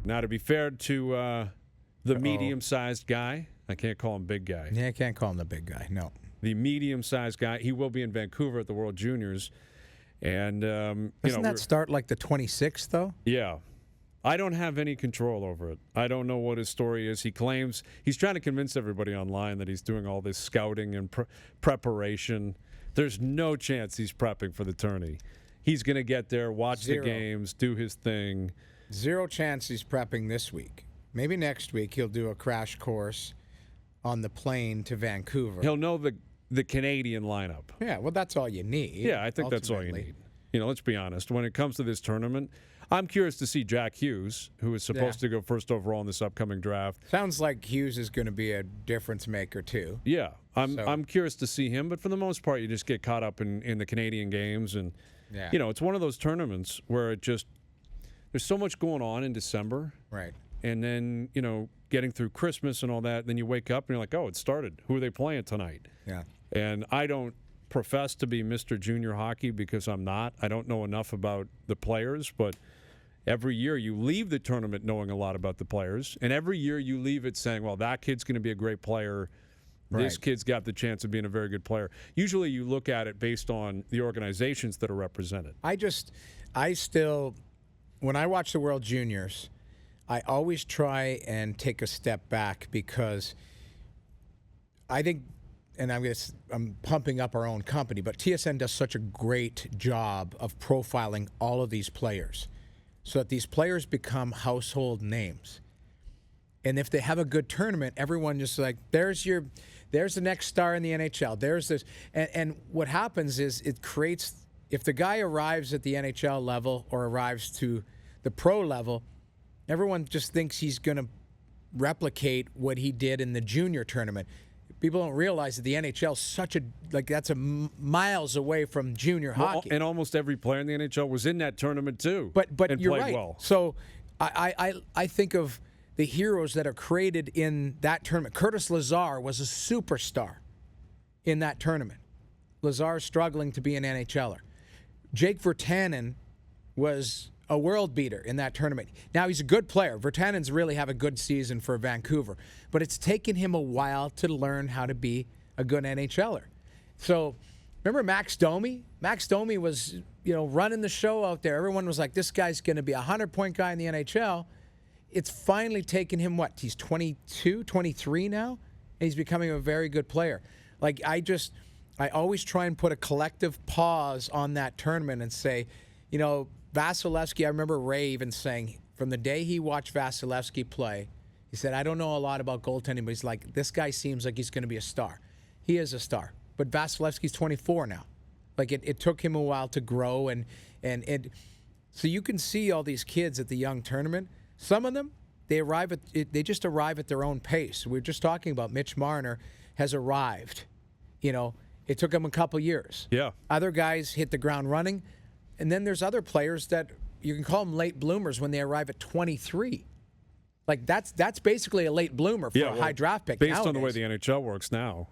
Now, to be fair to the medium-sized guy, I can't call him big guy. Yeah, I can't call him the big guy, no. The medium-sized guy, he will be in Vancouver at the World Juniors. And, Doesn't that start like the 26th, though? Yeah. I don't have any control over it. I don't know what his story is. He claims he's trying to convince everybody online that he's doing all this scouting and preparation. There's no chance he's prepping for the tourney. He's going to get there, watch the games, do his thing. Zero chance he's prepping this week. Maybe next week he'll do a crash course on the plane to Vancouver. He'll know the Canadian lineup. Yeah, well, that's all you need. Yeah, I think that's all you need. You know, let's be honest. When it comes to this tournament, I'm curious to see Jack Hughes, who is supposed to go first overall in this upcoming draft. Sounds like Hughes is going to be a difference maker, too. Yeah, I'm curious to see him. But for the most part, you just get caught up in the Canadian games. And, you know, it's one of those tournaments where there's so much going on in December. Right. And then, you know, getting through Christmas and all that, then you wake up and you're like, oh, it started. Who are they playing tonight? Yeah. And I don't profess to be Mr. Junior Hockey because I'm not. I don't know enough about the players, but every year you leave the tournament knowing a lot about the players, and every year you leave it saying, well, that kid's going to be a great player. This kid's got the chance of being a very good player. Usually you look at it based on the organizations that are represented. I still, when I watch the World Juniors, I always try and take a step back because I think, and I'm pumping up our own company, but TSN does such a great job of profiling all of these players so that these players become household names. And if they have a good tournament, everyone just like, there's the next star in the NHL. There's this. And what happens is it creates, if the guy arrives at the NHL level or arrives to the pro level, everyone just thinks he's going to replicate what he did in the junior tournament. People don't realize that the NHL is that's miles away from junior hockey. And almost every player in the NHL was in that tournament too. But and you're played right. Well. So I think of the heroes that are created in that tournament. Curtis Lazar was a superstar in that tournament. Lazar struggling to be an NHLer. Jake Virtanen was a world beater in that tournament. Now, he's a good player. Virtanen's really have a good season for Vancouver. But it's taken him a while to learn how to be a good NHLer. So, remember Max Domi? Max Domi was, running the show out there. Everyone was like, this guy's going to be a 100-point guy in the NHL. It's finally taken him, he's 22, 23 now? And he's becoming a very good player. Like, I always try and put a collective pause on that tournament and say, Vasilevsky, I remember Ray even saying, from the day he watched Vasilevsky play, he said, I don't know a lot about goaltending, but he's like, this guy seems like he's going to be a star. He is a star. But Vasilevsky's 24 now. Like, it took him a while to grow. And so you can see all these kids at the young tournament. Some of them, they just arrive at their own pace. We were just talking about Mitch Marner has arrived. It took him a couple years. Yeah. Other guys hit the ground running. And then there's other players that you can call them late bloomers when they arrive at 23. Like, that's basically a late bloomer for a high draft pick based nowadays. on the way the NHL works now.